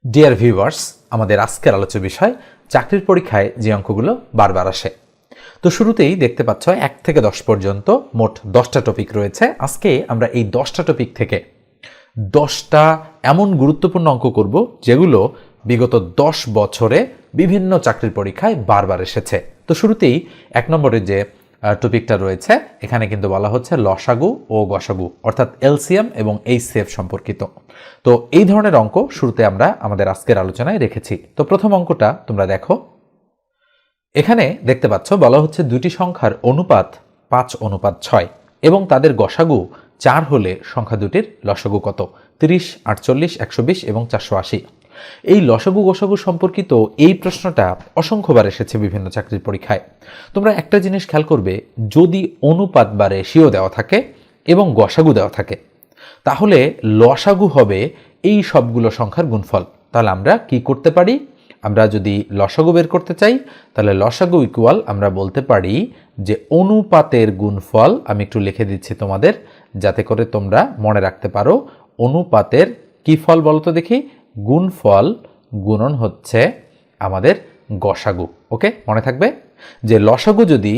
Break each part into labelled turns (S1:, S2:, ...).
S1: Dear viewers, আমাদের আজকের আলোচ্য বিষয় চাকরির পরীক্ষায় যে অঙ্কগুলো বারবার আসে। তো শুরুতেই দেখতে পাচ্ছ 1 থেকে 10 পর্যন্ত মোট 10টা টপিক রয়েছে। আজকে আমরা এই 10টা টপিক থেকে 10টা এমন গুরুত্বপূর্ণ অঙ্ক করব যেগুলো বিগত 10 বছরে বিভিন্ন চাকরির পরীক্ষায় বারবার এসেছে। তো শুরুতেই 1 নম্বরের যে টপিকটা রয়েছে এখানে কিন্তু বলা হচ্ছে লসাগু ও গসাগু, অর্থাৎ এলসিএম এবং এইচসিএফ সম্পর্কিত। তো এই ধরনের অঙ্ক শুরুতে আমরা আমাদের আজকের আলোচনায় রেখেছি। তো প্রথম অঙ্কটা তোমরা দেখো, এখানে দেখতে পাচ্ছ বলা হচ্ছে দুটি সংখ্যার অনুপাত 5:6 এবং তাদের গসাগু 4 হলে সংখ্যা দুটির লসাগু কত? 30, 48, 120 এবং 480। এই লসাগু গসাগু সম্পর্কিত এই প্রশ্নটা অসংখ্যবার এসেছে বিভিন্ন চাকরির পরীক্ষায়। তোমরা একটা জিনিস খেয়াল করবে, যদি অনুপাত বা রেশিও দেওয়া থাকে এবং গসাগু দেওয়া থাকে তাহলে লসাগু হবে এই সবগুলো সংখ্যার গুণফল। তাহলে আমরা কি করতে পারি? আমরা যদি লসাগু বের করতে চাই তাহলে লসাগু ইকুয়াল আমরা বলতে পারি যে অনুপাতের গুণফল, আমি একটু লিখে দিচ্ছি তোমাদের যাতে করে তোমরা মনে রাখতে পারো, অনুপাতের কি ফল বলতো দেখি? গুণফল গুণন হচ্ছে আমাদের গসাগু। ওকে, মনে থাকবে যে লসাগু যদি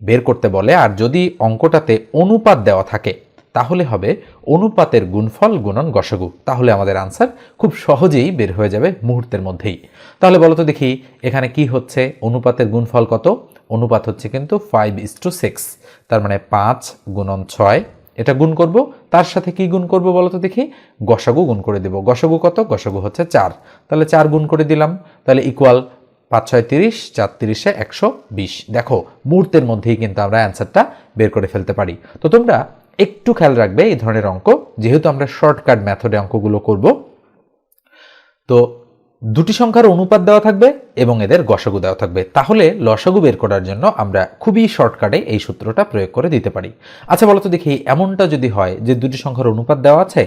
S1: বের করতে বলে আর যদি অঙ্কটাতে অনুপাত দেওয়া থাকে তাহলে হবে অনুপাতের গুণফল গুণন গসাগু। তাহলে আমাদের আনসার খুব সহজেই বের হয়ে যাবে মুহূর্তের মধ্যেই। তাহলে বলো তো দেখি এখানে কি হচ্ছে? অনুপাতের গুণফল কত? অনুপাত হচ্ছে কিন্তু 5:6, তার মানে 5 গুণন 6, এটা গুণ করব। তার সাথে কি গুণ করব বলো তো দেখি? গসাগু গুণ করে দেব। গসাগু কত? গসাগু হচ্ছে 4, তাহলে 4 গুণ করে দিলাম, তাহলে ইকুয়াল 5 6 30, 4 30 120। দেখো মুহূর্তের মধ্যেই কিন্তু আমরা অ্যান্সারটা বের করে ফেলতে পারি। তো তোমরা একটু খেয়াল রাখবে এই ধরনের অঙ্ক, যেহেতু আমরা শর্টকাট মেথডে অঙ্কগুলো করব। তো দুটি সংখ্যার অনুপাত দেওয়া থাকবে এবং এদের গসাগু দেওয়া থাকবে, তাহলে লসাগু বের করার জন্য আমরা খুবই শর্টকাটে এই সূত্রটা প্রয়োগ করে দিতে পারি। আচ্ছা বলো তো দেখি, এমনটা যদি হয় যে দুটি সংখ্যার অনুপাত দেওয়া আছে,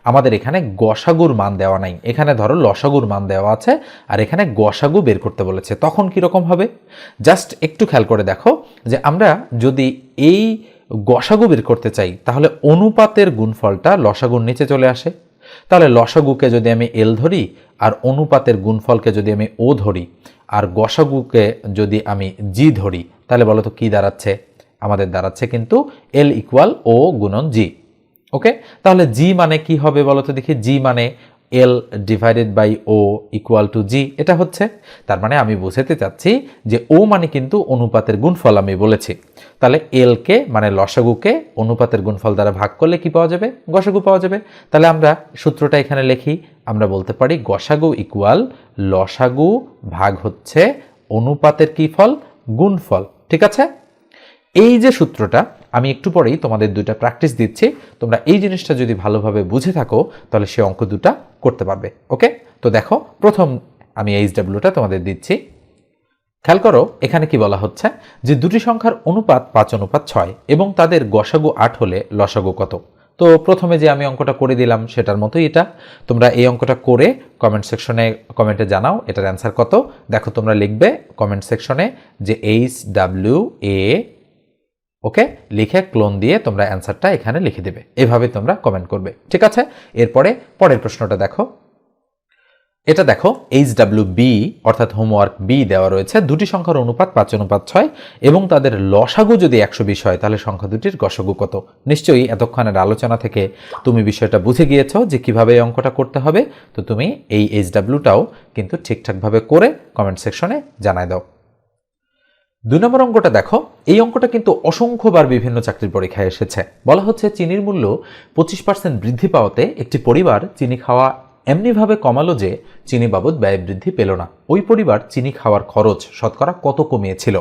S1: আমাদের এখানে গসাগুর মান দেওয়া নাই, এখানে ধরো লসাগুর মান দেওয়া আছে আর এখানে গসাগু বের করতে বলেছে, তখন কি রকম হবে? জাস্ট একটু খেয়াল করে দেখো যে আমরা যদি এই গসাগু বের করতে চাই তাহলে অনুপাতের গুণফলটা লসাগুর নিচে চলে আসে। তাহলে লসাগুকে যদি আমি এল ধরি আর অনুপাতের গুণফলকে যদি আমি ও ধরি আর গসাগুকে যদি আমি জি ধরি, তাহলে বলো তো কি দাঁড়াচ্ছে? আমাদের দাঁড়াচ্ছে কিন্তু এল ইকুয়াল ও গুণন জি। ওকে, তাহলে জি মানে কি হবে বলো তো দেখি? জি মানে L divided by O equal to G, এটা হচ্ছে। তার মানে আমি বোঝাতে চাচ্ছি যে ও মানে কিন্তু অনুপাতের গুণফল আমি বলেছি, তাহলে এলকে মানে লসাগুকে অনুপাতের গুণফল দ্বারা ভাগ করলে কি পাওয়া যাবে? গসাগু পাওয়া যাবে। তাহলে আমরা সূত্রটা এখানে লিখি, আমরা বলতে পারি গসাগু ইকুয়াল লসাগু ভাগ হচ্ছে অনুপাতের কি ফল? গুণফল। ঠিক আছে, এই যে সূত্রটা আমি একটু পরেই তোমাদের দুইটা প্র্যাকটিস দিচ্ছি, তোমরা এই জিনিসটা যদি ভালোভাবে বুঝে থাকো তাহলে সে অঙ্ক দুটা করতে পারবে। ওকে, তো দেখো প্রথম আমি এইচডব্লিউটা তোমাদের দিচ্ছি। খেয়াল করো এখানে কি বলা হচ্ছে যে দুটি সংখ্যার অনুপাত 5:6 এবং তাদের গসাগু 8 হলে লসাগু কত? তো প্রথমে যে আমি অঙ্কটা করে দিলাম সেটার মতোই এটা। তোমরা এই অঙ্কটা করে কমেন্ট সেকশনে কমেন্টে জানাও এটার অ্যান্সার কত। দেখো তোমরা লিখবে কমেন্ট সেকশনে যে HWA, ওকে, লিখে ক্লোন দিয়ে তোমরা অ্যান্সারটা এখানে লিখে দেবে। এভাবে তোমরা কমেন্ট করবে, ঠিক আছে? এরপরে পরের প্রশ্নটা দেখো, এটা দেখো HWB অর্থাৎ হোমওয়ার্ক বি দেওয়া রয়েছে। দুটি সংখ্যার অনুপাত 5:6 এবং তাদের লসাগু যদি 120 হয় তাহলে সংখ্যা দুটির গসাগু কত? নিশ্চয়ই এতক্ষণের আলোচনা থেকে তুমি বিষয়টা বুঝে গিয়েছো যে কিভাবে এই অঙ্কটা করতে হবে। তো তুমি এই HWটাও কিন্তু ঠিকঠাকভাবে করে কমেন্ট সেকশনে জানায় দাও। 2 নম্বর অঙ্কটা দেখো, এই অঙ্কটা কিন্তু অসংখ্যবার বিভিন্ন চাকরির পরীক্ষায় এসেছে। বলা হচ্ছে চিনির মূল্য 25% বৃদ্ধি পাওয়াতে একটি পরিবার চিনি খাওয়া এমনিভাবে কমালো যে চিনি বাবদ ব্যয় বৃদ্ধি পেল না। ওই পরিবার চিনি খাওয়ার খরচ শতকরা কত কমিয়েছিল?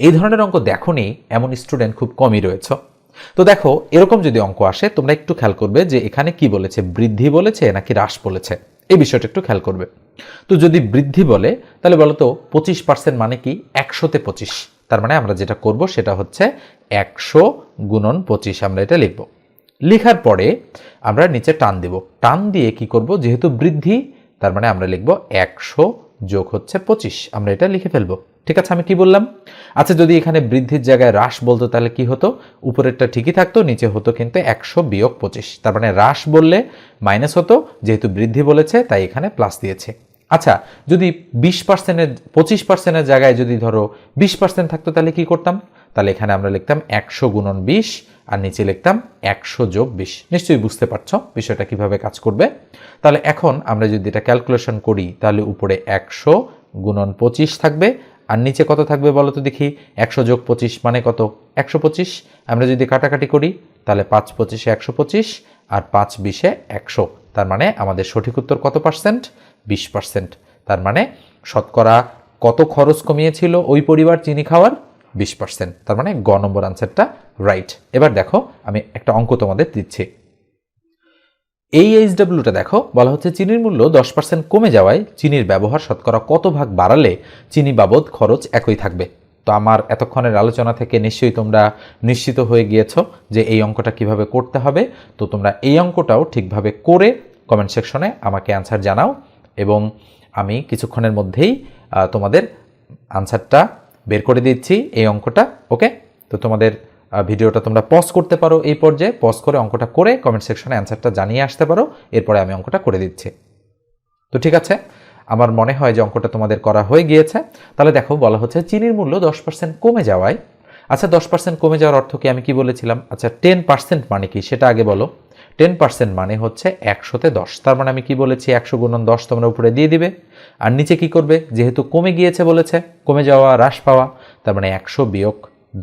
S1: এই ধরনের অঙ্ক দেখোনি এমন স্টুডেন্ট খুব কমই রয়েছে। তো দেখো এরকম যদি অঙ্ক আসে তোমরা একটু খেয়াল করবে যে এখানে কি বলেছে, বৃদ্ধি বলেছে নাকি হ্রাস বলেছে, এই বিষয়টা একটু খেয়াল করবে। তো যদি বৃদ্ধি বলে তাহলে বলো তো 25% মানে কি? 100তে 25, তার মানে আমরা যেটা করব সেটা হচ্ছে 100 গুণন 25, আমরা এটা লিখব। লেখার পরে আমরা নিচে টান দেব, টান দিয়ে কি করব? যেহেতু বৃদ্ধি তার মানে আমরা লিখব 100 যোগ হচ্ছে 25, আমরা এটা লিখে ফেলবো। ঠিক আছে, আমি কি বললাম? আচ্ছা, যদি এখানে বৃদ্ধির জায়গায় হ্রাস বলতো তাহলে কি হতো? উপরেরটা ঠিকই থাকতো, নিচে হতো কিন্তু 100 বিয়োগ 25। তার মানে হ্রাস বললে মাইনাস হতো, যেহেতু বৃদ্ধি বলেছে তাই এখানে প্লাস দিয়েছে। আচ্ছা, যদি 20%-এর 25%-এর জায়গায় যদি ধরো 20% থাকতো তাহলে কি করতাম? তাহলে এখানে আমরা লিখতাম 100 গুণন 20 আর নিচে লিখতাম 100 যোগ 20। নিশ্চয়ই বুঝতে পারছো বিষয়টা কিভাবে কাজ করবে। তাহলে এখন আমরা যদি এটা ক্যালকুলেশন করি তাহলে উপরে 100 গুণন 25 থাকবে আর নিচে কত থাকবে বলো তো দেখি? 100 যোগ 25 মানে কত? 125। আমরা যদি কাটাকাটি করি তাহলে 5 25-এ 125 আর 5 20-এ 100। তার মানে আমাদের সঠিক উত্তর কত পার্সেন্ট? 20%। তার মানে শতকরা কত খরচ কমিয়েছিল ওই পরিবার চিনি খাওয়ার? 20%। তার মানে গ নম্বর আনসারটা রাইট। এবার দেখো আমি একটা অঙ্ক তোমাদের দিচ্ছি। এই এইচডব্লিউটা দেখো, বলা হচ্ছে চিনির মূল্য 10% কমে যাওয়ায় চিনির ব্যবহার শতকরা কত ভাগ বাড়ালে চিনি বাবদ খরচ একই থাকবে। তো আমার এতক্ষণের আলোচনা থেকে নিশ্চয়ই তোমরা নিশ্চিত হয়ে গিয়েছো যে এই অঙ্কটা কিভাবে করতে হবে। তো তোমরা এই অঙ্কটাও ঠিকভাবে করে কমেন্ট সেকশনে আমাকে আনসার জানাও এবং আমি কিছুক্ষণের মধ্যেই তোমাদের আনসারটা বের করে দিচ্ছি এই অঙ্কটা। ওকে, তো তোমাদের ভিডিওটা তোমরা পজ করতে পারো, এই পর্যায়ে পজ করে অঙ্কটা করে কমেন্ট সেকশনে অ্যান্সারটা জানিয়ে আসতে পারো, এরপরে আমি অঙ্কটা করে দিচ্ছি। তো ঠিক আছে, আমার মনে হয় যে অঙ্কটা তোমাদের করা হয়ে গিয়েছে। তাহলে দেখো, বলা হচ্ছে চিনির মূল্য 10% কমে যাওয়ায়, আচ্ছা 10% কমে যাওয়ার অর্থ কি? আমি কি বলেছিলাম? আচ্ছা 10% মানে কি সেটা আগে বলো। 10% মানে হচ্ছে 100-তে 10। তার মানে আমি কি বলেছি? 100 গুণন 10 তোমরা উপরে দিয়ে দিবে আর নিচে কি করবে? যেহেতু কমে গিয়েছে বলেছে, কমে যাওয়া হ্রাস পাওয়া, তার মানে 100 বিয়োগ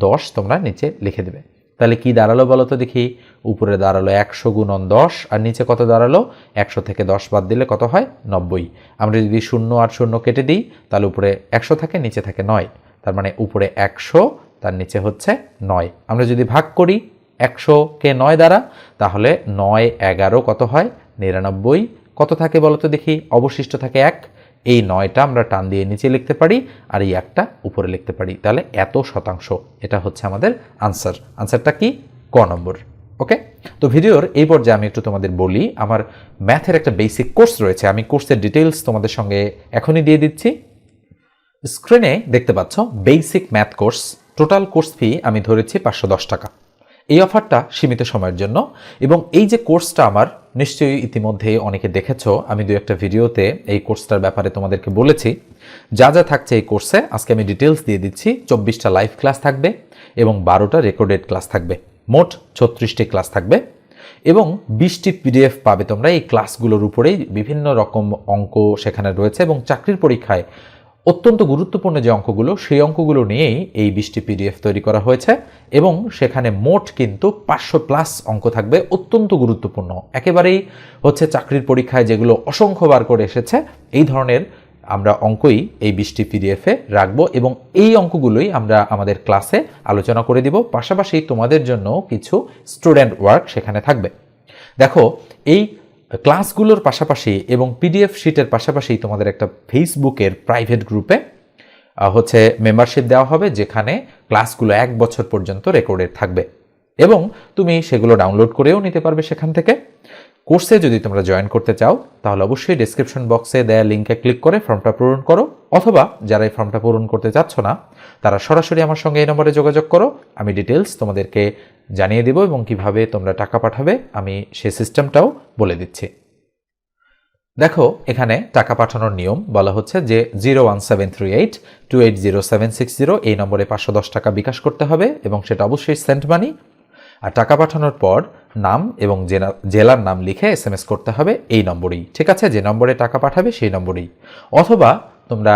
S1: 10 তোমরা নিচে লিখে দেবে। তাহলে কি দাঁড়ালো বলো তো দেখি? উপরে দাঁড়ালো 100 গুণন 10 আর নিচে কত দাঁড়ালো? 100 থেকে 10 বাদ দিলে কত হয়? 90। আমরা যদি 0 আর 0 কেটে দিই তাহলে উপরে 100 থাকে, নিচে থাকে 9। তার মানে উপরে 100, তার নিচে হচ্ছে 9। আমরা যদি ভাগ করি 100-কে 9 দ্বারা তাহলে 9 11 কত হয়? 99। কত থাকে বলো তো দেখি? অবশিষ্ট থাকে 1। এই 9টা আমরা টান দিয়ে নিচে লিখতে পারি আর এই 1টা উপরে লিখতে পারি। তাহলে এত শতাংশ, এটা হচ্ছে আমাদের আনসার। আনসারটা কি? ক নম্বর। ওকে, তো ভিডিওর এই পর্যায়ে আমি একটু তোমাদের বলি, আমার ম্যাথের একটা বেসিক কোর্স রয়েছে। আমি কোর্সের ডিটেলস তোমাদের সঙ্গে এখনই দিয়ে দিচ্ছি। স্ক্রিনে দেখতে পাচ্ছ basic math course. Total course fee আমি ধরেছি 510 টাকা। এই অফারটা সীমিত সময়ের জন্য এবং এই যে কোর্সটা আমার নিশ্চয়ই ইতিমধ্যে অনেকে দেখেছো, আমি দু একটা ভিডিওতে এই কোর্সটার ব্যাপারে তোমাদেরকে বলেছি। যা যা থাকছে এই কোর্সে আজকে আমি ডিটেলস দিয়ে দিচ্ছি। 24টা লাইভ ক্লাস থাকবে এবং 12টা রেকর্ডেড ক্লাস থাকবে, মোট 36টি ক্লাস থাকবে এবং 20টি পিডিএফ পাবে তোমরা। এই ক্লাসগুলোর উপরেই বিভিন্ন রকম অঙ্ক সেখানে রয়েছে এবং চাকরির পরীক্ষায় অত্যন্ত গুরুত্বপূর্ণ যে অঙ্কগুলো, সেই অঙ্কগুলো নিয়েই এই 20টি পিডিএফ তৈরি করা হয়েছে এবং সেখানে মোট কিন্তু 500+ অঙ্ক থাকবে, অত্যন্ত গুরুত্বপূর্ণ। একেবারেই হচ্ছে চাকরির পরীক্ষায় যেগুলো অসংখ্যবার করে এসেছে, এই ধরনের আমরা অঙ্কই এই 20টি পিডিএফে রাখবো এবং এই অঙ্কগুলোই আমরা আমাদের ক্লাসে আলোচনা করে দিব। পাশাপাশি তোমাদের জন্য কিছু স্টুডেন্ট ওয়ার্ক সেখানে থাকবে। দেখো, এই ক্লাসগুলোর পাশাপাশি এবং পিডিএফ শিটের পাশাপাশি তোমাদের একটা ফেসবুকের প্রাইভেট গ্রুপে হচ্ছে মেম্বারশিপ দেওয়া হবে, যেখানে ক্লাসগুলো 1 বছর পর্যন্ত রেকর্ডেড থাকবে এবং তুমি সেগুলো ডাউনলোড করেও নিতে পারবে সেখান থেকে। কোর্সে যদি তোমরা জয়েন করতে চাও তাহলে অবশ্যই ডেসক্রিপশন বক্সে দেয়া লিঙ্কে ক্লিক করে ফর্মটা পূরণ করো, অথবা যারা এই ফর্মটা পূরণ করতে চাচ্ছ না তারা সরাসরি আমার সঙ্গে এই নম্বরে যোগাযোগ করো। আমি ডিটেলস তোমাদেরকে জানিয়ে দেব এবং কিভাবে তোমরা টাকা পাঠাবে আমি সেই সিস্টেমটাও বলে দিচ্ছি। দেখো, এখানে টাকা পাঠানোর নিয়ম বলা হচ্ছে যে 01738280760 এই নম্বরে 510 টাকা বিকাশ করতে হবে এবং সেটা অবশ্যই সেন্ট মানি। আর টাকা পাঠানোর পর নাম এবং জেলার নাম লিখে SMS করতে হবে এই নম্বরেই। ঠিক আছে, যে নম্বরে টাকা পাঠাবে সেই নম্বরেই। অথবা তোমরা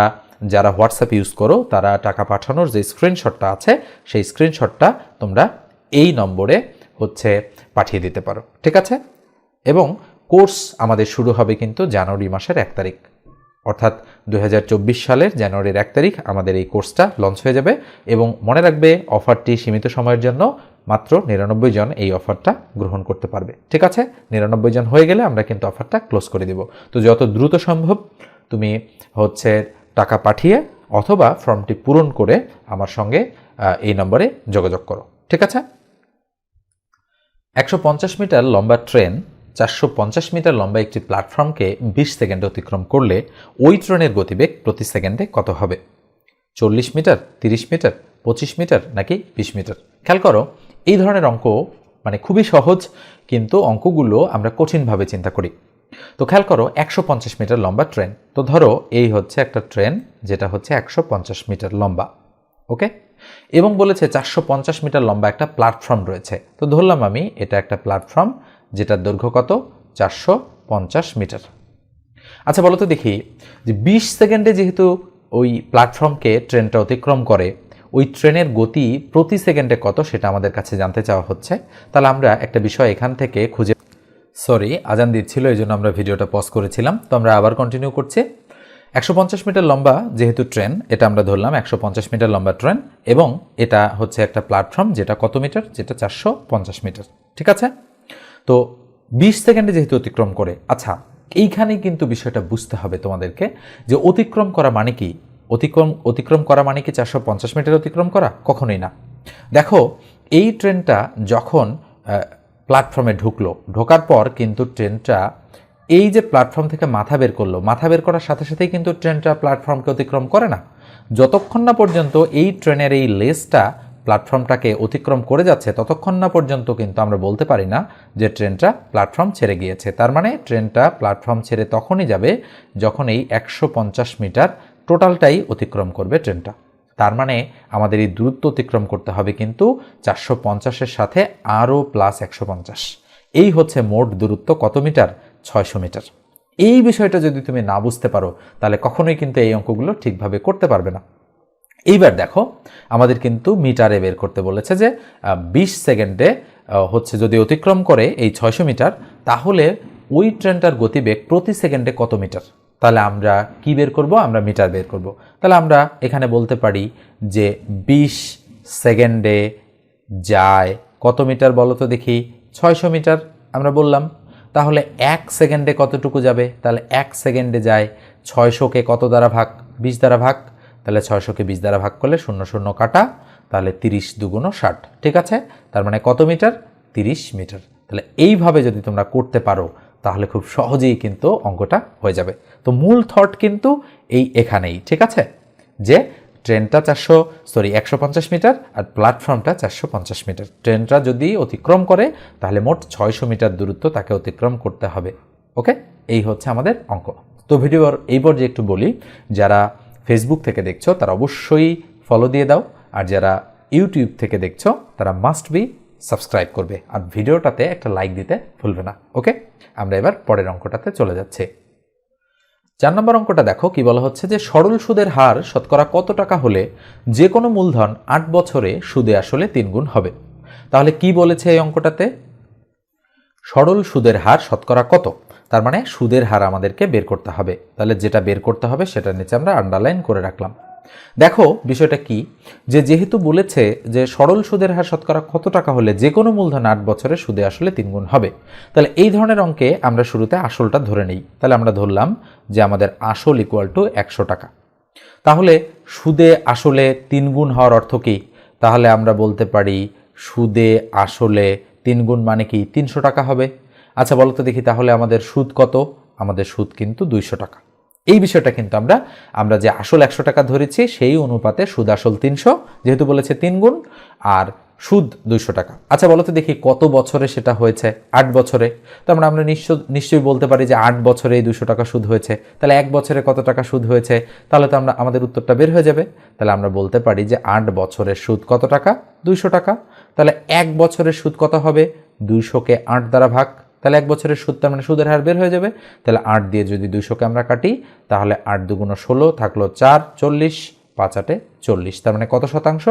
S1: যারা হোয়াটসঅ্যাপ ইউজ করো তারা টাকা পাঠানোর যে স্ক্রিনশটটা আছে সেই স্ক্রিনশটটা তোমরা এই নম্বরে হচ্ছে পাঠিয়ে দিতে পারো। ঠিক আছে, এবং কোর্স আমাদের শুরু হবে কিন্তু জানুয়ারি মাসের 1 তারিখ, অর্থাৎ 2024 সালের জানুয়ারির 1 তারিখ আমাদের এই কোর্সটা লঞ্চ হয়ে যাবে। এবং মনে রাখবে, অফারটি সীমিত সময়ের জন্য, মাত্র 99 জন এই অফারটা গ্রহণ করতে পারবে। ঠিক আছে, 99 জন হয়ে গেলে আমরা কিন্তু অফারটা ক্লোজ করে দিব। তো যত দ্রুত সম্ভব তুমি হচ্ছে টাকা পাঠিয়ে অথবা ফর্মটি পূরণ করে আমার সঙ্গে এই নম্বরে যোগাযোগ করো। ঠিক আছে, 150 মিটার লম্বা ট্রেন 450 মিটার লম্বা একটি প্ল্যাটফর্মকে 20 সেকেন্ডে অতিক্রম করলে ওই ট্রেনের গতিবেগ প্রতি সেকেন্ডে কত হবে? 40 মিটার, 30 মিটার, 25 মিটার নাকি 20 মিটার? খেয়াল করো, এই ধরনের অঙ্ক মানে খুবই সহজ, কিন্তু অঙ্কগুলো আমরা কঠিনভাবে চিন্তা করি। তো খেয়াল করো, 150 মিটার লম্বা ট্রেন। তো ধরো এই হচ্ছে একটা ট্রেন যেটা হচ্ছে 150 মিটার লম্বা, ওকে, এবং বলেছে 450 মিটার লম্বা একটা প্ল্যাটফর্ম রয়েছে। তো ধরলাম আমি এটা একটা প্ল্যাটফর্ম যেটার দৈর্ঘ্য কত? 450 মিটার। আচ্ছা বলো তো দেখি, যে 20 সেকেন্ডে যেহেতু ওই প্ল্যাটফর্মকে ট্রেনটা অতিক্রম করে, ওই ট্রেনের গতি প্রতি সেকেন্ডে কত সেটা আমাদের কাছে জানতে চাওয়া হচ্ছে। তাহলে আমরা একটা বিষয় এখান থেকে খুঁজে, সরি আজান দিচ্ছিল এই জন্য আমরা ভিডিওটা পজ করেছিলাম, তো আমরা আবার কন্টিনিউ করছি। 150 মিটার লম্বা যেহেতু ট্রেন, এটা আমরা ধরলাম 150 মিটার লম্বা ট্রেন, এবং এটা হচ্ছে একটা প্ল্যাটফর্ম যেটা কত মিটার? যেটা 450 মিটার, ঠিক আছে। তো 20 সেকেন্ডে যেহেতু অতিক্রম করে, আচ্ছা এইখানে কিন্তু বিষয়টা বুঝতে হবে তোমাদেরকে, যে অতিক্রম করা মানে কি? অতিক্রম করা মানে কি 450 মিটার অতিক্রম করা? কখনোই না। দেখো, এই ট্রেনটা যখন প্ল্যাটফর্মে ঢোকার পর কিন্তু ট্রেনটা এই যে প্ল্যাটফর্ম থেকে মাথা বের করলো, মাথা বের করার সাথে সাথেই কিন্তু ট্রেনটা প্ল্যাটফর্মকে অতিক্রম করে না। যতক্ষণ না পর্যন্ত এই ট্রেনের এই লেজটা প্ল্যাটফর্মটাকে অতিক্রম করে যাচ্ছে, ততক্ষণ না পর্যন্ত কিন্তু আমরা বলতে পারি না যে ট্রেনটা প্ল্যাটফর্ম ছেড়ে গিয়েছে। তার মানে ট্রেনটা প্ল্যাটফর্ম ছেড়ে তখনই যাবে যখন এই 150 মিটার টোটালটাই অতিক্রম করবে ট্রেনটা। তার মানে আমাদের এই দূরত্ব অতিক্রম করতে হবে কিন্তু 450-এর সাথে আরও প্লাস 150। এই হচ্ছে মোট দূরত্ব কত মিটার? 600 মিটার। এই বিষয়টা যদি তুমি না বুঝতে পারো, তাহলে কখনোই কিন্তু এই অঙ্কগুলো ঠিকভাবে করতে পারবে না। এইবার দেখো, আমাদের কিন্তু মিটারে বের করতে বলেছে যে 20 সেকেন্ডে হচ্ছে যদি অতিক্রম করে এই 600 মিটার, তাহলে ওই ট্রেনটার গতিবেগ প্রতি সেকেন্ডে কত মিটার? তাহলে আমরা কি বের করব? আমরা মিটার বের করব। তাহলে আমরা এখানে বলতে পারি যে 20 সেকেন্ডে যায় কত মিটার বলো তো দেখি? 600 মিটার আমরা বললাম। তাহলে 1 সেকেন্ডে কতটুকু যাবে? তাহলে 1 সেকেন্ডে যায় 600কে কত দ্বারা ভাগ? 20 দ্বারা ভাগ। তাহলে 600কে 20 দ্বারা ভাগ করলে 0 0 কাটা, তাহলে 30 দুগুণ 60, ঠিক আছে। তার মানে কত মিটার? 30 মিটার। তাহলে এইভাবে যদি তোমরা করতে পারো, তাহলে খুব সহজেই কিন্তু অঙ্কটা হয়ে যাবে। তো মূল থট কিন্তু এখানেই, ঠিক আছে, যে ট্রেনটা 150 মিটার আর প্ল্যাটফর্মটা 450 মিটার। ট্রেনটা যদি অতিক্রম করে, তাহলে মোট 600 মিটার দূরত্ব তাকে অতিক্রম করতে হবে। ওকে, এই হচ্ছে আমাদের অঙ্ক। তো ভিডিওর এই পর্যায়ে একটু বলি, যারা ফেসবুক থেকে দেখছো তারা অবশ্যই ফলো দিয়ে দাও, আর যারা ইউটিউব থেকে দেখছো তারা মাস্ট বি সাবস্ক্রাইব করবে, আর ভিডিওটাতে একটা লাইক দিতে ভুলবে না। ওকে, আমরা এবার পরের অঙ্কটাতে চলে যাচ্ছি। 4 নম্বর অঙ্কটা দেখো, কি বলা হচ্ছে যে সরল সুদের হার শতকরা কত টাকা হলে যে কোনো মূলধন 8 বছরে সুদে আসলে 3 গুণ হবে? তাহলে কি বলেছে এই অঙ্কটাতে? সরল সুদের হার শতকরা কত, তার মানে সুদের হার আমাদেরকে বের করতে হবে। তাহলে যেটা বের করতে হবে সেটার নিচে আমরা আন্ডারলাইন করে রাখলাম। দেখো বিষয়টা কি, যে যেহেতু বলেছে যে সরল সুদের হার শতকরা কত টাকা হলে যে কোনো মূলধন 8 বছরে সুদে আসলে 3 গুণ হবে, তাহলে এই ধরনের অঙ্কে আমরা শুরুতে আসলটা ধরে নেই। তাহলে আমরা ধরলাম যে আমাদের আসল ইকুয়াল টু 100 টাকা। তাহলে সুদে আসলে 3 গুণ হওয়ার অর্থ কি? তাহলে আমরা বলতে পারি সুদে আসলে 3 গুণ মানে কি? 300 টাকা হবে। আচ্ছা বলো তো দেখি, তাহলে আমাদের সুদ কত? আমাদের সুদ কিন্তু 200 টাকা। এই বিষয়টা কিন্তু আমরা যে আসল 100 টাকা ধরেছি সেই অনুপাতে সুদ আসল 300, যেহেতু বলেছে 3 গুণ, আর সুদ 200 টাকা। আচ্ছা বলো তো দেখি কত বছরে সেটা হয়েছে? 8 বছরে। তো আমরা নিশ্চয়ই বলতে পারি যে 8 বছরে এই 200 টাকা সুদ হয়েছে। তাহলে 1 বছরে কত টাকা সুদ হয়েছে? তাহলে তো আমাদের উত্তরটা বের হয়ে যাবে। তাহলে আমরা বলতে পারি যে 8 বছরের সুদ কত টাকা? 200 টাকা। তাহলে 1 বছরের সুদ কত হবে? 200কে 8 দ্বারা ভাগ। তাহলে 1 বছরের সুদ, তার মানে সুদের হার বের হয়ে যাবে। তাহলে 8 দিয়ে যদি 200কে আমরা কাটি, তাহলে 8 দুগুণ 16, থাকলো 4, 40, 5 8 40। তার মানে কত শতাংশ?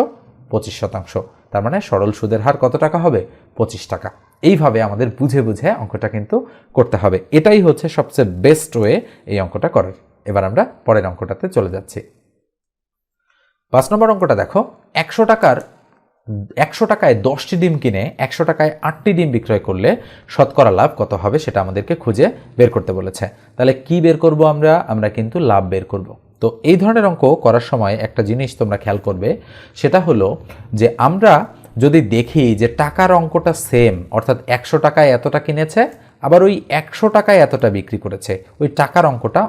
S1: 25%। তার মানে সরল সুদের হার কত টাকা হবে? 25 টাকা। এইভাবে আমাদের বুঝে বুঝে অঙ্কটা কিন্তু করতে হবে। এটাই হচ্ছে সবচেয়ে বেস্ট ওয়ে এই অঙ্কটা করার। এবার আমরা পরের অঙ্কটাতে চলে যাচ্ছি। 5 নম্বর অঙ্কটা দেখো, 100 টাকায় 10টি ডিম কিনে 100 টাকায় 8টি ডিম বিক্রয় করলে শতকরা লাভ কত হবে সেটা আমাদেরকে খুঁজে বের করতে বলেছে। তাহলে কি বের করব? আমরা কিন্তু লাভ বের করব। তো এই ধরনের অঙ্ক করার সময় একটা জিনিস তোমরা খেয়াল করবে, সেটা হলো যে আমরা যদি দেখি যে টাকার অঙ্কটা সেম, অর্থাৎ 100 টাকায় এতটা কিনেছে আবার ওই 100 টাকায় এতটা বিক্রি করেছে, ওই টাকার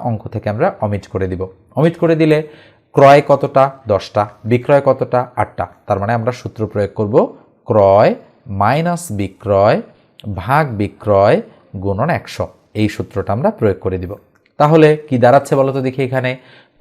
S1: অঙ্ক থেকে আমরা অমিট করে দিব। অমিট করে দিলে ক্রয় কতটা 10টা, বিক্রয় কতটা 8টা। তার মানে আমরা সূত্র প্রয়োগ করব ক্রয় মাইনাস বিক্রয় ভাগ বিক্রয় গুণন 100। এই সূত্রটা আমরা প্রয়োগ করে দিব। তাহলে কি দাঁড়াচ্ছে বলো তো দেখি, এখানে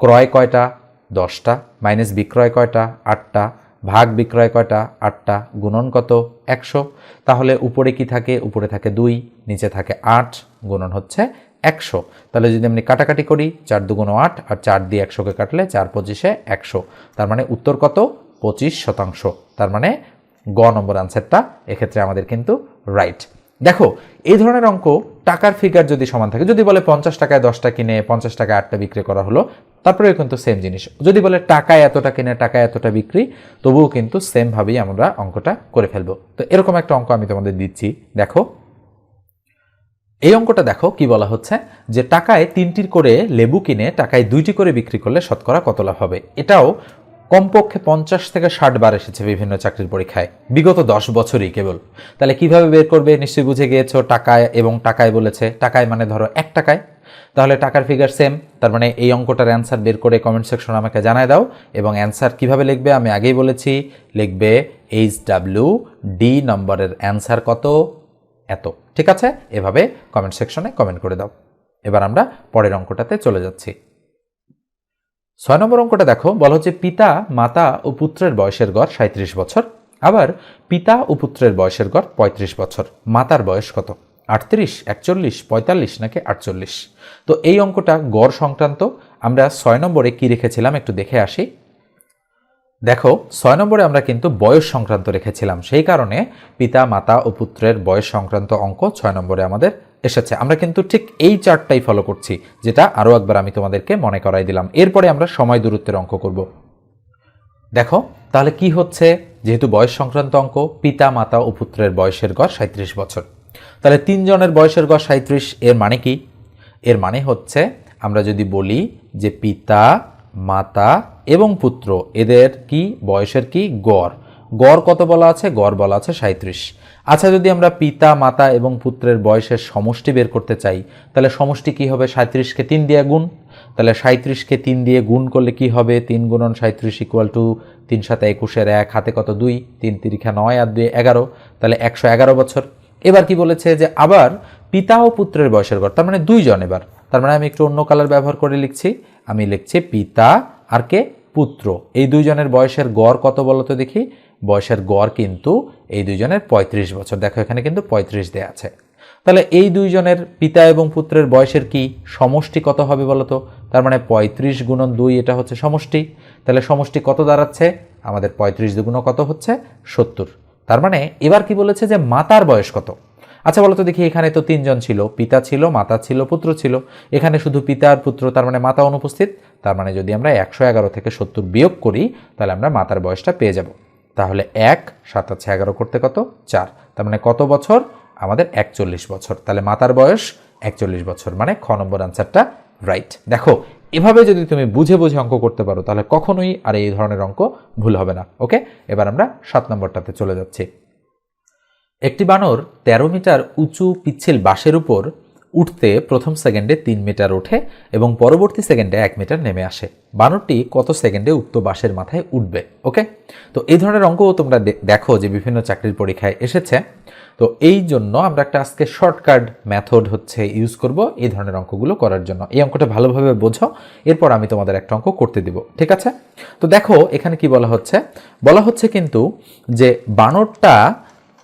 S1: ক্রয় কয়টা 10টা, মাইনাস বিক্রয় কয়টা 8টা, ভাগ বিক্রয় কয়টা 8টা, গুণন কত 100। তাহলে উপরে কি থাকে, উপরে থাকে 2, নিচে থাকে 8, গুণন হচ্ছে 100। তাহলে যদি আমি কাটাকাটি করি 4 2 8 আর 4 দিয়ে 100কে কাটলে 4 25 100। তার মানে উত্তর কত 25%। তার মানে গ নম্বর আনসারটা এক্ষেত্রে আমাদের কিন্তু রাইট। দেখো এই ধরনের অঙ্ক টাকার ফিগার যদি সমান থাকে, যদি বলে 50 টাকায় 10টা কিনে 50 টাকায় 8টা বিক্রি করা হলো, তারপরে কিন্তু সেম জিনিস। যদি বলে টাকায় এতটা কিনে টাকায় এতটা বিক্রি, তবুও কিন্তু সেম ভাবেই আমরা অঙ্কটা করে ফেলবো। তো এরকম একটা অঙ্ক আমি তোমাদের দিচ্ছি, দেখো এই অঙ্কটা দেখো কি বলা হচ্ছে, যে টাকায় 3টির করে লেবু কিনে টাকায় 2টি করে বিক্রি করলে শতকরা কত লাভ হবে। এটাও কমপক্ষে 50 থেকে 60 বার এসেছে বিভিন্ন চাকরির পরীক্ষায়, বিগত 10 বছরই কেবল। তাহলে কিভাবে বের করবে নিশ্চয়ই বুঝে গিয়েছো। টাকায় এবং টাকায় বলেছে, টাকায় মানে ধরো 1 টাকায়, তাহলে টাকার ফিগার সেম। তার মানে এই অঙ্কটার অ্যান্সার বের করে কমেন্ট সেকশনে আমাকে জানায় দাও। এবং অ্যান্সার কিভাবে লিখবে আমি আগেই বলেছি, লিখবে HWD নম্বরের অ্যান্সার কত এত। ঠিক আছে, এভাবে কমেন্ট সেকশনে কমেন্ট করে দাও। এবার আমরা পরের অঙ্কটাতে চলে যাচ্ছি। 6 নম্বর অঙ্কটা দেখো, বলা হচ্ছে পিতা মাতা ও পুত্রের বয়সের গড় 37 বছর, আবার পিতা ও পুত্রের বয়সের গড় 35 বছর। মাতার বয়স কত? 38, 41, 45 নাকি 48? তো এই অঙ্কটা গড় সংক্রান্ত। আমরা 6 নম্বরে কি রেখেছিলাম একটু দেখে আসি। দেখো 6 নম্বরে আমরা কিন্তু বয়স সংক্রান্ত রেখেছিলাম, সেই কারণে পিতা মাতা ও পুত্রের বয়স সংক্রান্ত অঙ্ক 6 নম্বরে আমাদের এসেছে। আমরা কিন্তু ঠিক এই চার্টটাই ফলো করছি, যেটা আরও একবার আমি তোমাদেরকে মনে করাই দিলাম। এরপরে আমরা সময় দূরত্বের অঙ্ক করব। দেখো তাহলে কি হচ্ছে, যেহেতু বয়স সংক্রান্ত অঙ্ক, পিতা মাতা ও পুত্রের বয়সের গড় 37 বছর। তাহলে 3 জনের বয়সের গড় 37, এর মানে কি? এর মানে হচ্ছে আমরা যদি বলি যে পিতা মাতা এবং পুত্র এদের কি বয়সের কি গড়, গড় কত বলা আছে? গড় বলা আছে 37। আচ্ছা, যদি আমরা পিতা মাতা এবং পুত্রের বয়সের সমষ্টি বের করতে চাই, তাহলে সমষ্টি কি হবে? 37কে 3 দিয়ে গুণ। তাহলে 37কে 3 দিয়ে গুণ করলে কি হবে? 3 গুণন 37 ইকুয়াল টু 3 7 21 1 হাতে কত 2, 3 3 9 আর 2 11, তাহলে 111 বছর। এবার কি বলেছে যে আবার পিতা ও পুত্রের বয়সের গড়, তার মানে 2 জন। এবার তার মানে আমি একটু অন্য কালার ব্যবহার করে লিখছি, আমি লিখছি পিতা আর কে পুত্র, এই 2 জনের বয়সের গড় কত বলো তো দেখি? বয়সের গড় কিন্তু এই 2 জনের 35 বছর। দেখো এখানে কিন্তু 35 দেয়া আছে। তাহলে এই 2 জনের পিতা এবং পুত্রের বয়সের কি সমষ্টি কত হবে বলো তো? তার মানে 35 গুণন 2, এটা হচ্ছে সমষ্টি। তাহলে সমষ্টি কত দাঁড়াচ্ছে আমাদের? 35 দুগুণ কত হচ্ছে? 70। তার মানে এবার কি বলেছে যে মাতার বয়স কত? আচ্ছা বলো তো দেখি, এখানে তো 3 জন ছিল, পিতা ছিল, মাতা ছিল, পুত্র ছিল। এখানে শুধু পিতা আর পুত্র, তার মানে মাতা অনুপস্থিত। তার মানে যদি আমরা 111 থেকে 70 বিয়োগ করি, তাহলে আমরা মাতার বয়সটা পেয়ে যাব। তাহলে 1 7 আছে 11 করতে কত? 4। তার মানে কত বছর? আমাদের 41 বছর। তাহলে মাতার বয়স 41 বছর, মানে খ নম্বর আনসারটা রাইট। দেখো এভাবে যদি তুমি বুঝে বুঝে অঙ্ক করতে পারো, তাহলে কখনোই আর এই ধরনের অঙ্ক ভুল হবে না। ওকে, এবার আমরা 7 নম্বরটাতে চলে যাচ্ছি। একটি বানর 13 মিটার উঁচু পিচ্ছিল বাঁশের উপর উঠতে প্রথম সেকেন্ডে 3 মিটার ওঠে এবং পরবর্তী সেকেন্ডে 1 মিটার নেমে আসে। বানরটি কত সেকেন্ডে উক্ত বাঁশের মাথায় উঠবে? ওকে, তো এই ধরনের অঙ্কও তোমরা দেখো যে বিভিন্ন চাকরির পরীক্ষায় এসেছে। তো এই জন্য আমরা একটা আজকে শর্টকাট মেথড হচ্ছে ইউজ করব এই ধরনের অঙ্কগুলো করার জন্য। এই অঙ্কটা ভালোভাবে বোঝো, এরপর আমি তোমাদের একটা অঙ্ক করতে দিব। ঠিক আছে, তো দেখো এখানে কি বলা হচ্ছে, বলা হচ্ছে কিন্তু যে বানরটা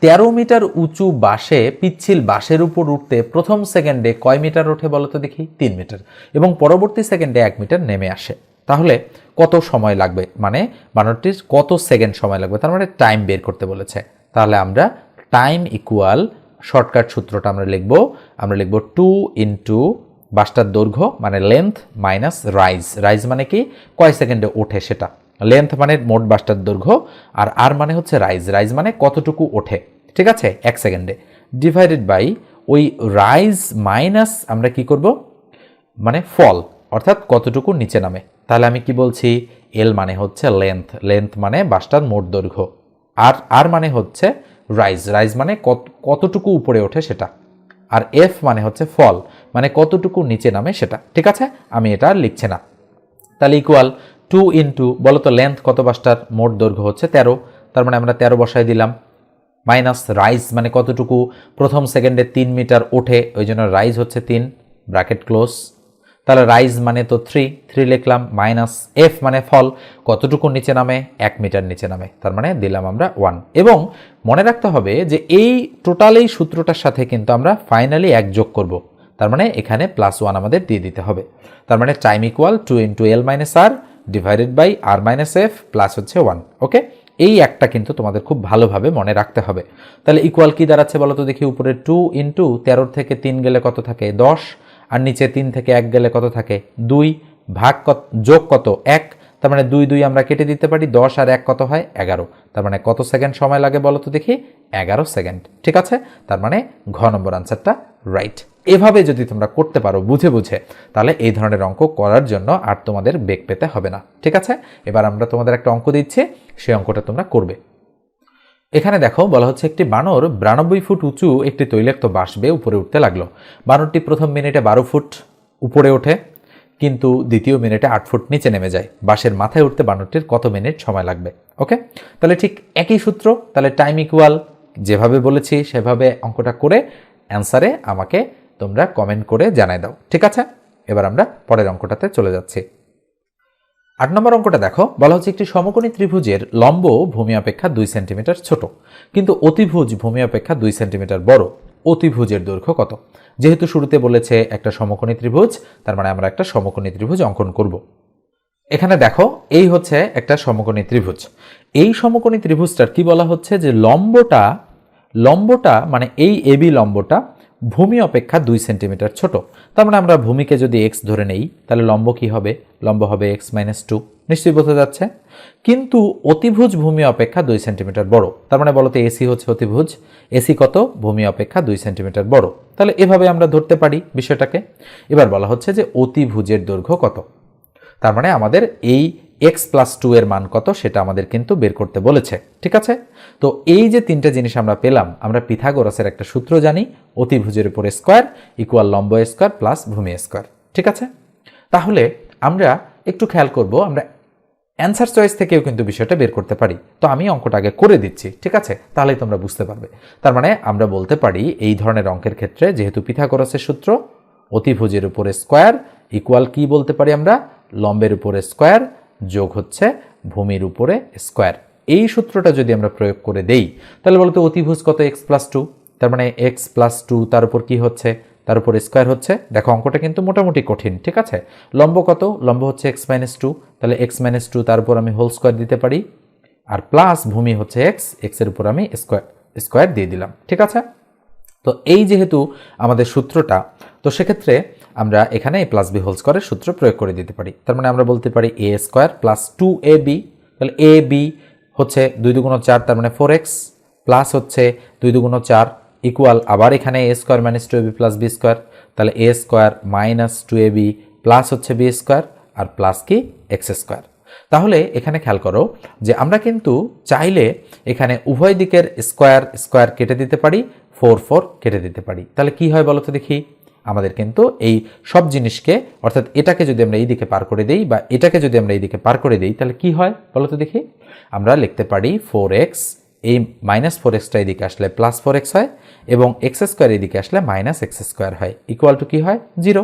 S1: 13 মিটার উঁচু বাঁশে পিচ্ছিল বাঁশের উপর উঠতে প্রথম সেকেন্ডে কয় মিটার ওঠে বলো তো দেখি? 3 মিটার, এবং পরবর্তী সেকেন্ডে 1 মিটার নেমে আসে। তাহলে কত সময় লাগবে, মানে বানরটির কত সেকেন্ড সময় লাগবে, তার মানে টাইম বের করতে বলেছে। তাহলে আমরা টাইম ইকুয়াল শর্টকাট সূত্রটা আমরা লিখব 2 ইন্টু বাঁশটার দৈর্ঘ্য মানে লেন্থ মাইনাস রাইজ। রাইজ মানে কি? কয় সেকেন্ডে ওঠে সেটা। লেন্থ মানে মোট বাঁশটার দৈর্ঘ্য, আর আর মানে হচ্ছে রাইজ। রাইজ মানে কতটুকু ওঠে, ঠিক আছে, 1 সেকেন্ডে, ডিভাইডেড বাই ওই রাইজ মাইনাস আমরা কি করব, মানে ফল, অর্থাৎ কতটুকু নিচে নামে। তাহলে আমি কি বলছি? এল মানে হচ্ছে লেন্থ, লেন্থ মানে বাঁশটার মোট দৈর্ঘ্য, আর আর মানে হচ্ছে রাইজ, রাইজ মানে কতটুকু উপরে ওঠে সেটা। আর এফ মানে হচ্ছে ফল, মানে কতটুকু নিচে নামে সেটা। ঠিক আছে, আমি এটা আর লিখছি না। তাহলে ইকুয়াল 2 ইন্টু, বলো তো লেন্থ কত বাসটার, মোট দৈর্ঘ্য হচ্ছে 13, তার মানে আমরা 13 বসায় দিলাম, মাইনাস রাইজ মানে কতটুকু প্রথম সেকেন্ডে 3 মিটার ওঠে, ওই জন্য রাইজ হচ্ছে 3, ব্র্যাকেট ক্লোজ। তাহলে রাইজ মানে তো 3 লিখলাম, মাইনাস এফ মানে ফল, কতটুকু নিচে নামে, 1 মিটার নিচে নামে, তার মানে দিলাম আমরা 1। এবং মনে রাখতে হবে যে এই টোটাল এই সূত্রটার সাথে কিন্তু আমরা ফাইনালি 1 যোগ করব, তার মানে এখানে +1 আমাদের দিয়ে দিতে হবে। তার মানে time equal 2 into L minus R divided by R minus F plus হচ্ছে 1। ওকে, এই একটা কিন্তু তোমাদের খুব ভালোভাবে মনে রাখতে হবে। তাহলে ইকুয়াল কি দাঁড়াচ্ছে বলো তো দেখি, উপরে 2 ইন্টু 13 থেকে 3 গেলে কত থাকে 10, আর নিচে 3 থেকে 1 গেলে কত থাকে 2, ভাগ কত যোগ কত 1, তার মানে 2 2 আমরা কেটে দিতে পারি, 10 আর 1 কত হয় 11, তার মানে কত সেকেন্ড সময় লাগে বলো তো দেখি, 11 সেকেন্ড। ঠিক আছে, তার মানে ঘ নম্বর আনসারটা রাইট। এভাবে যদি তোমরা করতে পারো বুঝে বুঝে, তাহলে এই ধরনের অঙ্ক করার জন্য আর তোমাদের বেগ পেতে হবে না। ঠিক আছে, এবার আমরা তোমাদের একটা অঙ্ক দিচ্ছি, সেই অঙ্কটা তোমরা করবে। এখানে দেখো বলা হচ্ছে একটি বানর 92 ফুট উঁচু একটি তৈলাক্ত বাঁশ বেয়ে উপরে উঠতে লাগলো। বানরটি প্রথম মিনিটে 12 ফুট উপরে ওঠে, কিন্তু দ্বিতীয় মিনিটে 8 ফুট নিচে নেমে যায়। বাঁশের মাথায় উঠতে বানরটির কত মিনিট সময় লাগবে? ওকে, তাহলে ঠিক একই সূত্র, তাহলে টাইম ইকুয়াল যেভাবে বলেছি সেভাবে অঙ্কটা করে অ্যান্সারে আমাকে তোমরা কমেন্ট করে জানাই দাও। ঠিক আছে, এবার আমরা পরের অঙ্কটাতে চলে যাচ্ছি। 8 নম্বর অঙ্কটা দেখো, বলা হচ্ছে একটি সমকোণী ত্রিভুজের লম্ব ভূমি অপেক্ষা 2 সেন্টিমিটার ছোট, কিন্তু অতিভুজ ভূমি অপেক্ষা 2 সেন্টিমিটার বড়। অতিভুজের দৈর্ঘ্য কত? যেহেতু শুরুতে বলেছে একটা সমকোণী ত্রিভুজ, তার মানে আমরা একটা সমকোণী ত্রিভুজ অঙ্কন করব। এখানে দেখো এই হচ্ছে একটা সমকোণী ত্রিভুজ। এই সমকোণী ত্রিভুজটার কি বলা হচ্ছে যে লম্বটা মানে এই এবি লম্বটা ভূমি অপেক্ষা 2 সেন্টিমিটার ছোট। তার মানে আমরা ভূমিকে যদি x ধরে নেই, তাহলে লম্ব কি হবে? লম্ব হবে x-2, নিশ্চয়ই বোঝা যাচ্ছে। কিন্তু অতিভুজ ভূমি অপেক্ষা 2 সেন্টিমিটার বড়, তার মানে বলতে এসি হচ্ছে অতিভুজ, এসি কত? ভূমি অপেক্ষা 2 সেন্টিমিটার বড়। তাহলে এভাবে আমরা ধরতে পারি বিষয়টাকে। এবার বলা হচ্ছে যে অতিভুজের দৈর্ঘ্য কত, তার মানে আমাদের এই x+2 এর মান কত সেটা আমাদের কিন্তু বের করতে বলেছে। ঠিক আছে, তো এই যে তিনটে জিনিস আমরা পেলাম, আমরা পিথাগোরাসের একটা সূত্র জানি, অতিভুজের উপর স্কোয়ার ইকুয়াল লম্ব স্কোয়ার প্লাস ভূমি স্কোয়ার। ঠিক আছে, তাহলে আমরা একটু খেয়াল করব, আমরা অ্যান্সার চয়েস থেকেও কিন্তু বিষয়টা বের করতে পারি। তো আমি অঙ্কটা আগে করে দিচ্ছি, ঠিক আছে, তাহলেই তোমরা বুঝতে পারবে। তার মানে আমরা বলতে পারি এই ধরনের অঙ্কের ক্ষেত্রে যেহেতু পিথাগোরাসের সূত্র, অতিভুজের উপরে স্কোয়ার ইকুয়াল কি বলতে পারি আমরা? লম্বের উপরে স্কোয়ার যোগ হচ্ছে ভূমির উপরে স্কোয়ার। এই সূত্রটা যদি আমরা প্রয়োগ করে দেই, তাহলে বলতো অতিভুজ কত? x+2, তার মানে x+2 তার উপর কি হচ্ছে? তার উপর স্কোয়ার হচ্ছে। দেখো অঙ্কটা কিন্তু মোটামুটি কঠিন। ঠিক আছে, লম্ব কত? লম্ব হচ্ছে x-2, তাহলে x-2 তার উপর আমি হোল স্কোয়ার দিতে পারি, আর প্লাস ভূমি হচ্ছে x এর উপর আমি স্কোয়ার দিয়ে দিলাম। ঠিক আছে, তো এই যেহেতু আমাদের সূত্রটা, তো সেক্ষেত্রে আমরা এখানে a প্লাস বি হোল স্কোয়ারের সূত্র প্রয়োগ করে দিতে পারি। তার মানে আমরা বলতে পারি a স্কোয়ার প্লাস 2ab, তাহলে a b হচ্ছে 2 2 4, তার মানে 4x প্লাস হচ্ছে 2 2 4 ইকুয়াল আবার এখানে a square minus 2ab plus B square, তাহলে a square minus 2ab plus হচ্ছে বি স্কোয়ার আর প্লাস কি এক্স স্কোয়ার। তাহলে এখানে খেয়াল করো যে আমরা কিন্তু চাইলে এখানে উভয় দিকের স্কোয়ার স্কোয়ার কেটে দিতে পারি, 4 4 কেটে দিতে পারি। তাহলে কি হয় বলো তো দেখি? আমাদের কিন্তু এই সব জিনিসকে, অর্থাৎ এটাকে যদি আমরা এই দিকে পার করে দেই বা এটাকে যদি আমরা এই দিকে পার করে দেই, তাহলে কি হয় বলো তো দেখি? আমরা লিখতে পারি 4x, এই -4xটা এদিকে আসলে +4x হয়, এবং এক্স স্কোয়ার এদিকে আসলে -x স্কোয়ার হয়, ইকুয়াল টু কি হয়? 0।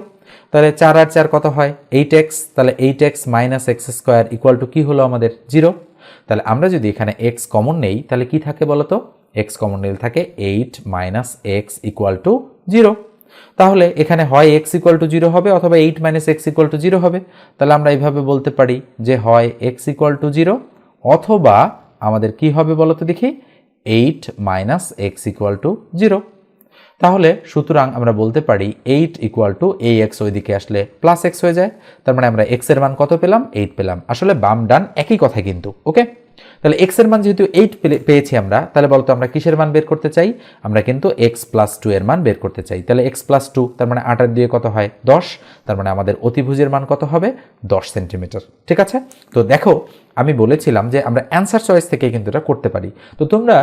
S1: তাহলে 4 আর 4 কত হয়? 8x, তাহলে 8x - x square equal to কি হলো আমাদের? 0। তাহলে আমরা যদি এখানে x কমন নেই, তাহলে কি থাকে বলো তো? x কমন নিলে থাকে 8 - x ইকুয়াল টু 0। তাহলে এখানে হয় x ইকুয়াল টু 0 হবে অথবা 8 - x ইকুয়াল টু 0 হবে। তাহলে আমরা এইভাবে বলতে পারি যে হয় x ইকুয়াল টু 0 অথবা আমাদের কি হবে বলো তো দেখি? 8 - x ইকুয়াল টু 0। তাহলে সুতরাং আমরা বলতে পারি 8 ইকুয়াল টু এই x ওইদিকে আসলে +x হয়ে যায়। তার মানে আমরা x এর মান কত পেলাম? 8 পেলাম। আসলে বাম ডান একই কথা কিন্তু। ওকে, তাহলে x এর মান যেহেতু 8 পেয়েছি আমরা, তাহলে বলতো আমরা কিসের মান বের করতে চাই? আমরা কিন্তু x প্লাস 2 এর মান বের করতে চাই। তাহলে x প্লাস 2 তার মানে 8 আর 2 কত হয়? 10। তার মানে আমাদের অতিভুজের মান কত হবে? 10 সেন্টিমিটার। ঠিক আছে? তো দেখো, আমি বলেছিলাম যে আমরা অ্যান্সার চয়েস থেকে কিন্তু এটা করতে পারি। তো তোমরা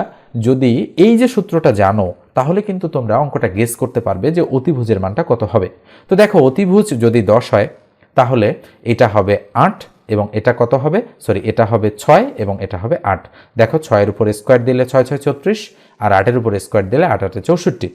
S1: যদি এই যে সূত্রটা জানো, তাহলে কিন্তু তোমরা অঙ্কটা গেস করতে পারবে যে অতিভুজের মানটা কত হবে। তো দেখো, অতিভুজ যদি 10 হয়, তাহলে এটা হবে 8 এবং এটা কত হবে? সরি, এটা হবে 6 এবং এটা হবে 8। দেখো, 6 এর উপরে স্কোয়ার দিলে 6 6 34, আর 8 এর উপরে স্কোয়ার দিলে 8 8 64।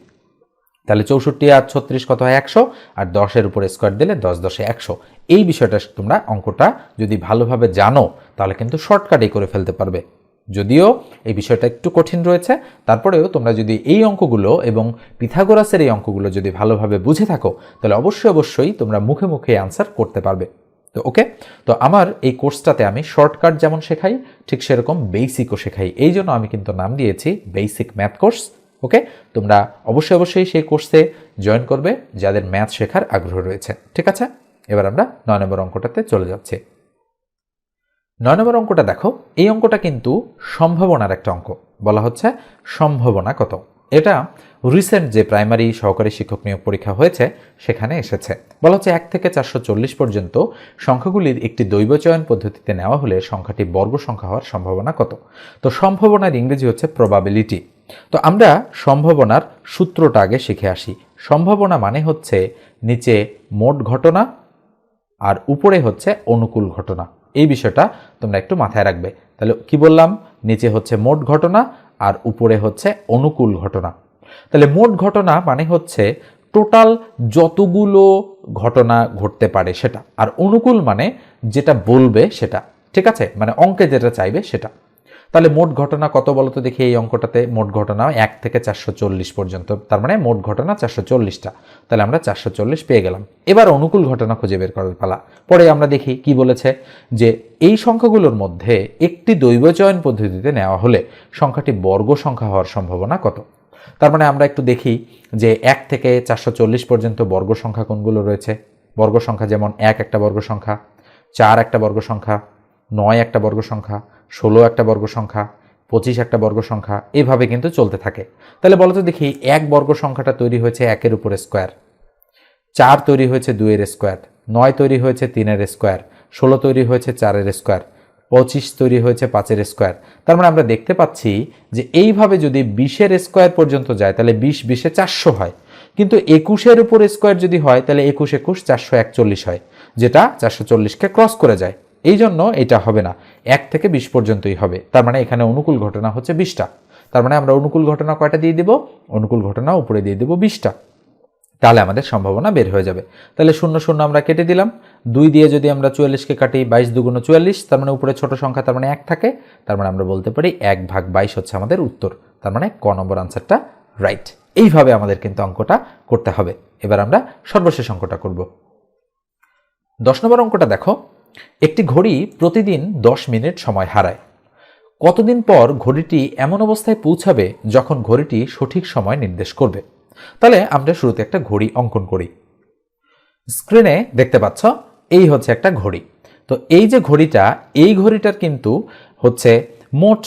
S1: তাহলে 64 আর 36 কত হয়? 100। আর 10 এর উপরে স্কোয়ার দিলে 10 10 100। এই বিষয়টা তোমরা অঙ্কটা যদি ভালোভাবে জানো, তাহলে কিন্তু শর্টকাটেই করে ফেলতে পারবে। যদিও এই বিষয়টা একটু কঠিন রয়েছে, তারপরেও তোমরা যদি এই অঙ্কগুলো এবং পিথাগোরাসের এই অঙ্কগুলো যদি ভালোভাবে বুঝে থাকো, তাহলে অবশ্যই তোমরা মুখে মুখে আনসার করতে পারবে। তো ওকে, তো আমার এই কোর্সটাতে আমি শর্টকাট যেমন শেখাই, ঠিক সেরকম বেসিকও শেখাই। এই জন্য আমি কিন্তু নাম দিয়েছি বেসিক ম্যাথ কোর্স। ওকে, তোমরা অবশ্যই সেই কোর্সে জয়েন করবে যাদের ম্যাথ শেখার আগ্রহ রয়েছে। ঠিক আছে, এবার আমরা 9 নম্বর অঙ্কটাতে চলে যাচ্ছি। 9 নম্বর অঙ্কটা দেখো, এই অঙ্কটা কিন্তু সম্ভাবনার একটা অঙ্ক। বলা হচ্ছে সম্ভাবনা কত। এটা রিসেন্ট যে প্রাইমারি সহকারী শিক্ষক নিয়োগ পরীক্ষা হয়েছে সেখানে এসেছে। বলা হচ্ছে 1 থেকে 440 পর্যন্ত সংখ্যাগুলির একটি দৈব চয়ন পদ্ধতিতে নেওয়া হলে সংখ্যাটি বর্গ সংখ্যা হওয়ার সম্ভাবনা কত। তো সম্ভাবনার ইংরেজি হচ্ছে প্রবাবিলিটি। তো আমরা সম্ভাবনার সূত্রটা আগে শিখে আসি। সম্ভাবনা মানে হচ্ছে নিচে মোট ঘটনা আর উপরে হচ্ছে অনুকূল ঘটনা। এই বিষয়টা তোমরা একটু মাথায় রাখবে। তাহলে কি বললাম? নিচে হচ্ছে মোট ঘটনা আর উপরে হচ্ছে অনুকূল ঘটনা। তাহলে মোট ঘটনা মানে হচ্ছে টোটাল যতগুলো ঘটনা ঘটতে পারে সেটা, আর অনুকূল মানে যেটা বলবে সেটা। ঠিক আছে, মানে অঙ্কে যেটা চাইবে সেটা। তাহলে মোট ঘটনা কত বলতো দেখি? এই অঙ্কটাতে মোট ঘটনা 1 থেকে 440 পর্যন্ত, তার মানে মোট ঘটনা 440টা। তাহলে আমরা 440 পেয়ে গেলাম। এবার অনুকূল ঘটনা খুঁজে বের করার পালা। পরে আমরা দেখি কি বলেছে, যে এই সংখ্যাগুলোর মধ্যে একটি দৈব চয়ন পদ্ধতিতে নেওয়া হলে সংখ্যাটি বর্গ সংখ্যা হওয়ার সম্ভাবনা কত। তার মানে আমরা একটু দেখি যে 1 থেকে 440 পর্যন্ত বর্গ সংখ্যা কোনগুলো রয়েছে। বর্গ সংখ্যা যেমন 1 একটা বর্গ সংখ্যা, 4 একটা বর্গ সংখ্যা, 9 একটা বর্গ সংখ্যা, 16 একটা বর্গ সংখ্যা, 25 একটা বর্গ সংখ্যা, এভাবে কিন্তু চলতে থাকে। তাহলে বলো তো দেখি, 1 বর্গ সংখ্যাটা তৈরি হয়েছে 1 এর উপরে স্কোয়ার, 4 তৈরি হয়েছে 2 এর স্কোয়ার, 9 তৈরি হয়েছে 3 এর স্কোয়ার, 16 তৈরি হয়েছে 4 এর স্কোয়ার, 25 তৈরি হয়েছে 5 এর স্কোয়ার। তার মানে আমরা দেখতে পাচ্ছি যে এইভাবে যদি 20 এর স্কোয়ার পর্যন্ত যায়, তাহলে 20 20 এ 400 হয়। কিন্তু 21 এর উপর স্কোয়ার যদি হয়, তাহলে 21 21 441 হয়, যেটা 440কে ক্রস করে যায়। এই জন্য এটা হবে না, 1 থেকে 20 পর্যন্তই হবে। তার মানে এখানে অনুকূল ঘটনা হচ্ছে 20টা। তার মানে আমরা অনুকূল ঘটনা কয়টা দিয়ে দেব? অনুকূল ঘটনা উপরে দিয়ে দেব 20টা। তাহলে আমাদের সম্ভাবনা বের হয়ে যাবে। তাহলে 0 0 আমরা কেটে দিলাম। 2 দিয়ে যদি আমরা 44কে কাটি, 22 2 44, তার মানে উপরে ছোট সংখ্যা, তার মানে 1 থাকে। তার মানে আমরা বলতে পারি 1/22 হচ্ছে আমাদের উত্তর। তার মানে ক নম্বর আনসারটা রাইট। এইভাবে আমাদের কিন্তু অঙ্কটা করতে হবে। এবার আমরা সর্বশেষ অঙ্কটা করব। 10 নম্বর অঙ্কটা দেখো, একটি ঘড়ি প্রতিদিন 10 মিনিট সময় হারায়। কতদিন পর ঘড়িটি এমন অবস্থায় পৌঁছাবে যখন ঘড়িটি সঠিক সময় নির্দেশ করবে। তাহলে আমরা শুরুতে একটা ঘড়ি অঙ্কন করি। স্ক্রিনে দেখতে পাচ্ছ এই হচ্ছে একটা ঘড়ি। তো এই যে ঘড়িটা, এই ঘড়িটার কিন্তু হচ্ছে মোট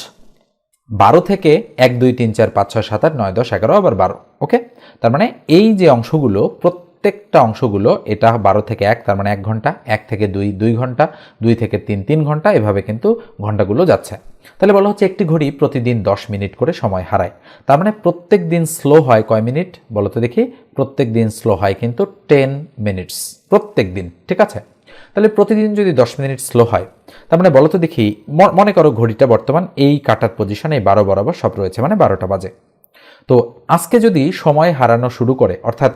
S1: 12 থেকে 1 2 3 4 5 6 7 8 9 10 11 আবার 12। ওকে, তার মানে এই যে অংশগুলো, প্রত্যেকটা অংশগুলো, এটা 12 থেকে 1, তার মানে 1 ঘন্টা, 1 থেকে 2 2 ঘন্টা, 2 থেকে 3 3 ঘন্টা, এভাবে কিন্তু ঘন্টাগুলো যাচ্ছে। তাহলে বলা হচ্ছে একটি ঘড়ি প্রতিদিন 10 মিনিট করে সময় হারায়। তার মানে প্রত্যেক দিন স্লো হয় কয় মিনিট বলো তো দেখি? প্রত্যেক দিন স্লো হয় কিন্তু 10 মিনিটস প্রত্যেক দিন। ঠিক আছে, তাহলে প্রতিদিন যদি 10 মিনিট স্লো হয়, তার মানে বলো তো দেখি, মনে করো ঘড়িটা বর্তমান এই কাটার পজিশনে 12 বরাবর সব রয়েছে, মানে 12টা বাজে। তো আজকে যদি সময় হারানো শুরু করে, অর্থাৎ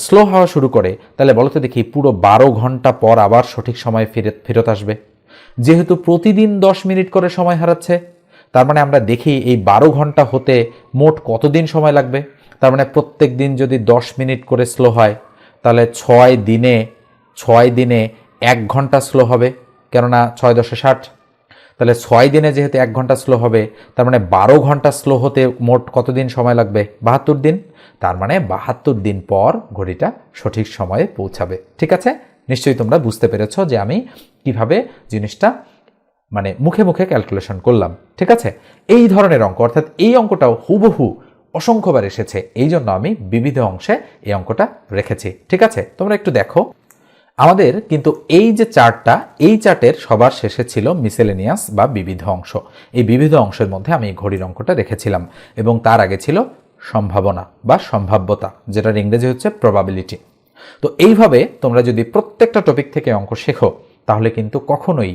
S1: স্লো হওয়া শুরু করে, তাহলে বলো তো দেখি পুরো 12 ঘন্টা পর আবার সঠিক সময় ফেরত আসবে। যেহেতু প্রতিদিন 10 মিনিট করে সময় হারাচ্ছে, তার মানে আমরা দেখি এই 12 ঘন্টা হতে মোট কতদিন সময় লাগবে। তার মানে প্রত্যেক দিন যদি 10 মিনিট করে স্লো হয়, তাহলে 6 দিনে 1 ঘন্টা স্লো হবে, কেননা 6 × 10 = 60। তাহলে 6 দিনে যেহেতু 1 ঘন্টা স্লো হবে, তার মানে 12 ঘন্টা স্লো হতে মোট কতদিন সময় লাগবে? 72 দিন। তার মানে 72 দিন পর ঘড়িটা সঠিক সময়ে পৌঁছাবে। ঠিক আছে, নিশ্চয়ই তোমরা বুঝতে পেরেছ যে আমি কিভাবে জিনিসটা মানে মুখে মুখে ক্যালকুলেশন করলাম, ঠিক আছে? এই ধরনের অঙ্ক, অর্থাৎ এই অঙ্কটাও হুবহু অসংখ্যবার এসেছে, এই জন্য আমি বিবিধ অংশে এই অঙ্কটা রেখেছি, ঠিক আছে? তোমরা একটু দেখো, আমাদের কিন্তু এই যে চার্টটা, এই চার্টের সবার শেষে ছিল মিসেলেনিয়াস বা বিবিধ অংশ। এই বিবিধ অংশের মধ্যে আমি এই ঘড়ির অঙ্কটা রেখেছিলাম, এবং তার আগে ছিল সম্ভাবনা বা সম্ভাব্যতা, যেটার ইংরেজি হচ্ছে প্রবাবিলিটি। তো এইভাবে তোমরা যদি প্রত্যেকটা টপিক থেকে অঙ্ক শেখো, তাহলে কিন্তু কখনোই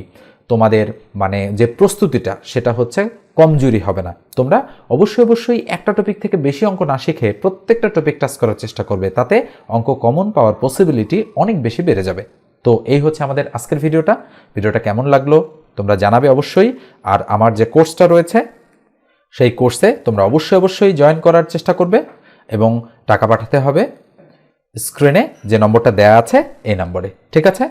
S1: তোমাদের মানে যে প্রস্তুতিটা সেটা হচ্ছে কমজোরি হবে না। তোমরা অবশ্যই একটা টপিক থেকে বেশি অঙ্ক না শিখে প্রত্যেকটা টপিক টাচ করার চেষ্টা করবে, তাতে অঙ্ক কমন পাওয়ার পসিবিলিটি অনেক বেশি বেড়ে যাবে। তো এই হচ্ছে আমাদের আজকের ভিডিওটা কেমন লাগলো তোমরা জানাবে অবশ্যই। আর আমার যে কোর্সটা রয়েছে, সেই কোর্সে তোমরা অবশ্যই জয়েন করার চেষ্টা করবে, এবং টাকা পাঠাতে হবে স্ক্রিনে যে নম্বরটা দেয়া আছে এই নম্বরে, ঠিক আছে?